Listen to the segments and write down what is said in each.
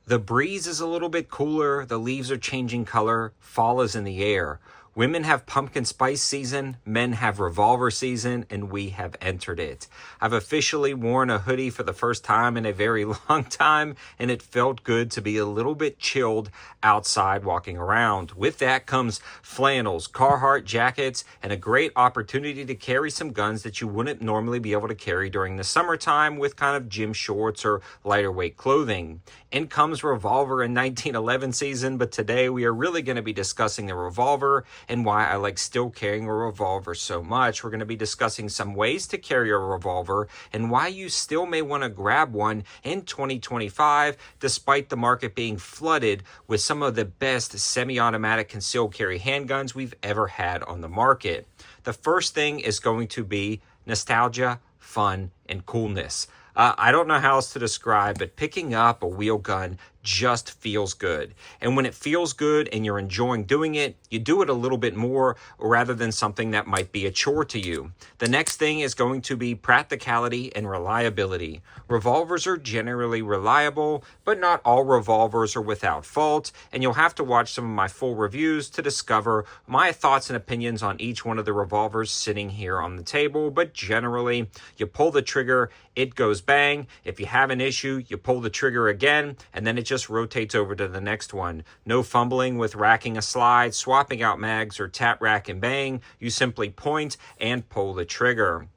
The breeze is a little bit cooler, the leaves are changing color, fall is in the air. Women have pumpkin spice season, men have revolver season, and we have entered it. I've officially worn a hoodie for the first time in a very long time, and it felt good to be a little bit chilled outside walking around. With that comes flannels, Carhartt jackets, and a great opportunity to carry some guns that you wouldn't normally be able to carry during the summertime with kind of gym shorts or lighter weight clothing. In comes Revolver in 1911 season, but today we are really going to be discussing the Revolver and why I like still carrying a revolver so much. We're going to be discussing some ways to carry a revolver and why you still may want to grab one in 2025, despite the market being flooded with some of the best semi-automatic concealed carry handguns we've ever had on the market. The first thing is going to be nostalgia, fun, and coolness. I don't know how else to describe, but picking up a wheel gun just feels good. And when it feels good and you're enjoying doing it, you do it a little bit more rather than something that might be a chore to you. The next thing is going to be practicality and reliability. Revolvers are generally reliable, but not all revolvers are without fault, and you'll have to watch some of my full reviews to discover my thoughts and opinions on each one of the revolvers sitting here on the table. But generally, you pull the trigger, it goes bang. If you have an issue, you pull the trigger again, and then it just rotates over to the next one. No fumbling with racking a slide, swapping out mags, or tap, rack, and bang. You simply point and pull the trigger.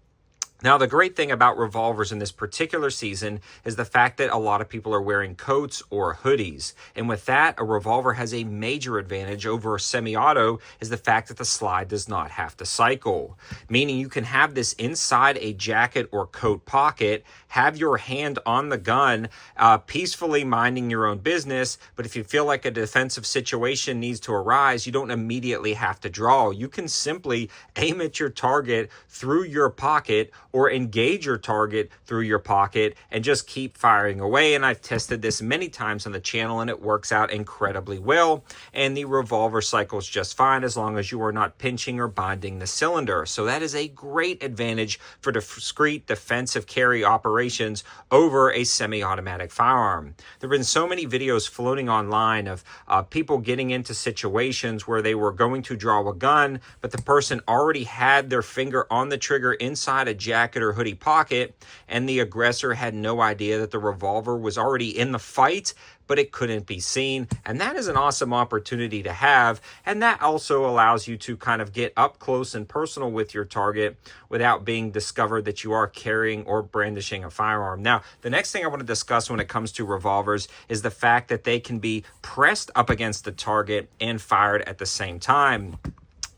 Now, the great thing about revolvers in this particular season is the fact that a lot of people are wearing coats or hoodies. And with that, a revolver has a major advantage over a semi-auto is the fact that the slide does not have to cycle. Meaning you can have this inside a jacket or coat pocket, have your hand on the gun, peacefully minding your own business. But if you feel like a defensive situation needs to arise, you don't immediately have to draw. You can simply aim at your target through your pocket or engage your target through your pocket and just keep firing away. And I've tested this many times on the channel and it works out incredibly well. And the revolver cycles just fine as long as you are not pinching or binding the cylinder. So that is a great advantage for discrete defensive carry operations over a semi-automatic firearm. There have been so many videos floating online of people getting into situations where they were going to draw a gun, but the person already had their finger on the trigger inside a jacket or hoodie pocket, and the aggressor had no idea that the revolver was already in the fight, but it couldn't be seen. And that is an awesome opportunity to have. And that also allows you to kind of get up close and personal with your target without being discovered that you are carrying or brandishing a firearm. Now, the next thing I want to discuss when it comes to revolvers is the fact that they can be pressed up against the target and fired at the same time.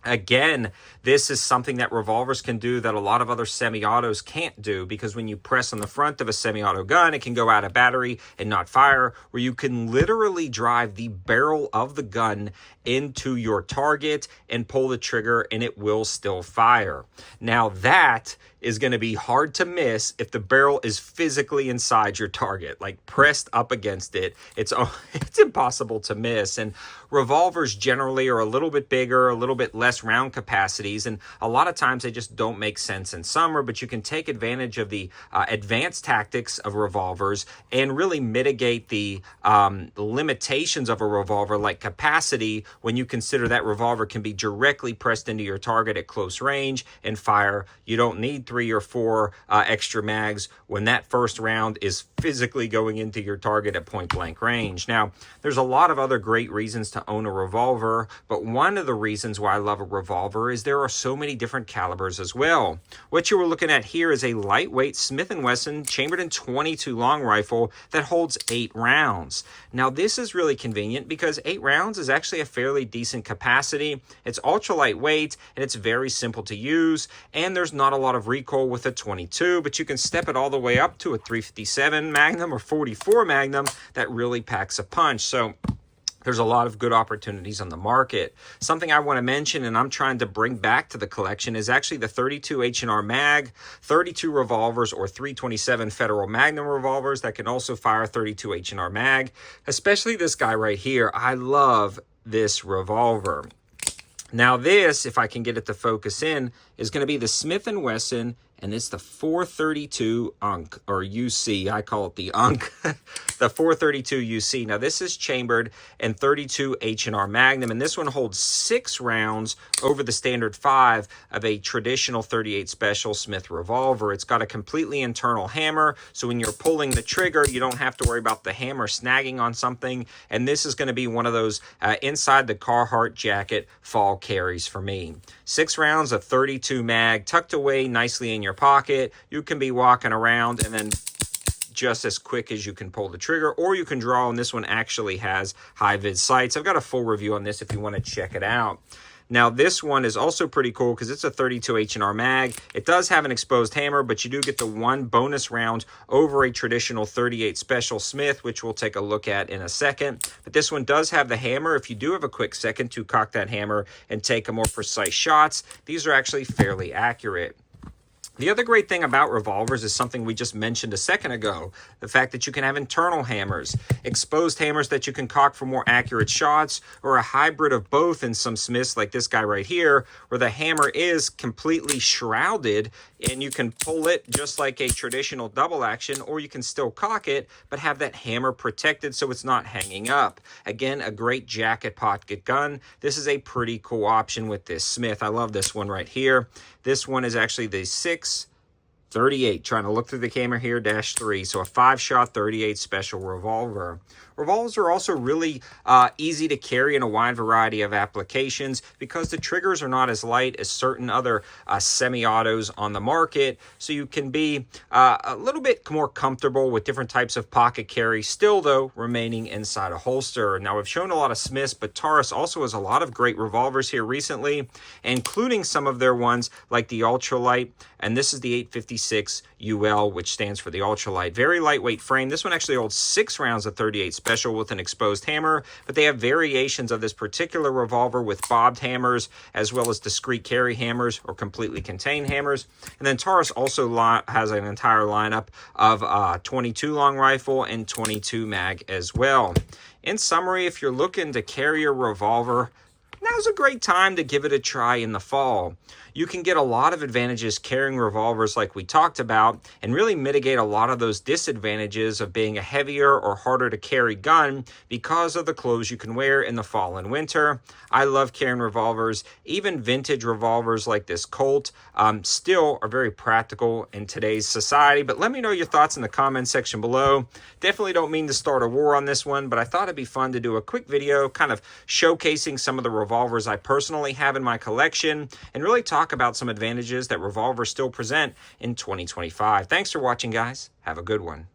Again, this is something that revolvers can do that a lot of other semi-autos can't do, because when you press on the front of a semi-auto gun, it can go out of battery and not fire, where you can literally drive the barrel of the gun into your target and pull the trigger and it will still fire. Now that is going to be hard to miss if the barrel is physically inside your target, like pressed up against it. It's impossible to miss. And revolvers generally are a little bit bigger, a little bit less round capacities, and a lot of times they just don't make sense in summer, but you can take advantage of the advanced tactics of revolvers and really mitigate the limitations of a revolver, like capacity, when you consider that revolver can be directly pressed into your target at close range and fire. You don't need 3 or 4 extra mags when that first round is physically going into your target at point blank range. Now, there's a lot of other great reasons to own a revolver, but one of the reasons why I love a revolver is there are so many different calibers as well. What you were looking at here is a lightweight Smith & Wesson chambered in .22 long rifle that holds 8 rounds. Now, this is really convenient because 8 rounds is actually a fairly decent capacity. It's ultra lightweight and it's very simple to use, and there's not a lot of recoil with a .22, but you can step it all the way up to a .357 Magnum or .44 Magnum that really packs a punch. So there's a lot of good opportunities on the market. Something I want to mention, and I'm trying to bring back to the collection, is actually the 32 H&R Mag, 32 revolvers, or 327 Federal Magnum revolvers that can also fire 32 H&R Mag. Especially this guy right here. I love this revolver. Now this, if I can get it to focus in, is going to be the Smith & Wesson and it's the 432 UNC, or UC. I call it the UNC, the 432 UC. Now, this is chambered in 32 H&R Magnum, and this one holds 6 rounds over the standard 5 of a traditional 38 Special Smith revolver. It's got a completely internal hammer, so when you're pulling the trigger, you don't have to worry about the hammer snagging on something, and this is going to be one of those inside the Carhartt jacket fall carries for me. 6 rounds of 32 mag tucked away nicely in your pocket. You can be walking around and then just as quick as you can pull the trigger, or you can draw, and this one actually has high vis sights. I've got a full review on this if you want to check it out. Now, this one is also pretty cool because it's a 32 H&R Mag. It does have an exposed hammer, but you do get the 1 bonus round over a traditional 38 Special Smith, which we'll take a look at in a second. But this one does have the hammer. If you do have a quick second to cock that hammer and take a more precise shots, these are actually fairly accurate. The other great thing about revolvers is something we just mentioned a second ago, the fact that you can have internal hammers, exposed hammers that you can cock for more accurate shots, or a hybrid of both in some Smiths like this guy right here, where the hammer is completely shrouded and you can pull it just like a traditional double action, or you can still cock it but have that hammer protected so it's not hanging up. Again, a great jacket pocket gun. This is a pretty cool option with this Smith. I love this one right here. This one is actually the 638, trying to look through the camera here, -3. So a 5-shot 38 Special revolver. Revolvers are also really easy to carry in a wide variety of applications because the triggers are not as light as certain other semi-autos on the market. So you can be a little bit more comfortable with different types of pocket carry, still though remaining inside a holster. Now, we've shown a lot of Smiths, but Taurus also has a lot of great revolvers here recently, including some of their ones like the ultralight, and this is the 856 UL, which stands for the ultralight. Very lightweight frame. This one actually holds 6 rounds of 38 Special with an exposed hammer, but they have variations of this particular revolver with bobbed hammers as well as discrete carry hammers or completely contained hammers. And then Taurus also has an entire lineup of 22 long rifle and 22 mag as well. In summary, if you're looking to carry a revolver, now's a great time to give it a try in the fall. You can get a lot of advantages carrying revolvers like we talked about and really mitigate a lot of those disadvantages of being a heavier or harder to carry gun because of the clothes you can wear in the fall and winter. I love carrying revolvers. Even vintage revolvers like this Colt still are very practical in today's society. But let me know your thoughts in the comment section below. Definitely don't mean to start a war on this one, but I thought it'd be fun to do a quick video kind of showcasing some of the revolvers I personally have in my collection and really talk about some advantages that revolvers still present in 2025. Thanks for watching, guys. Have a good one.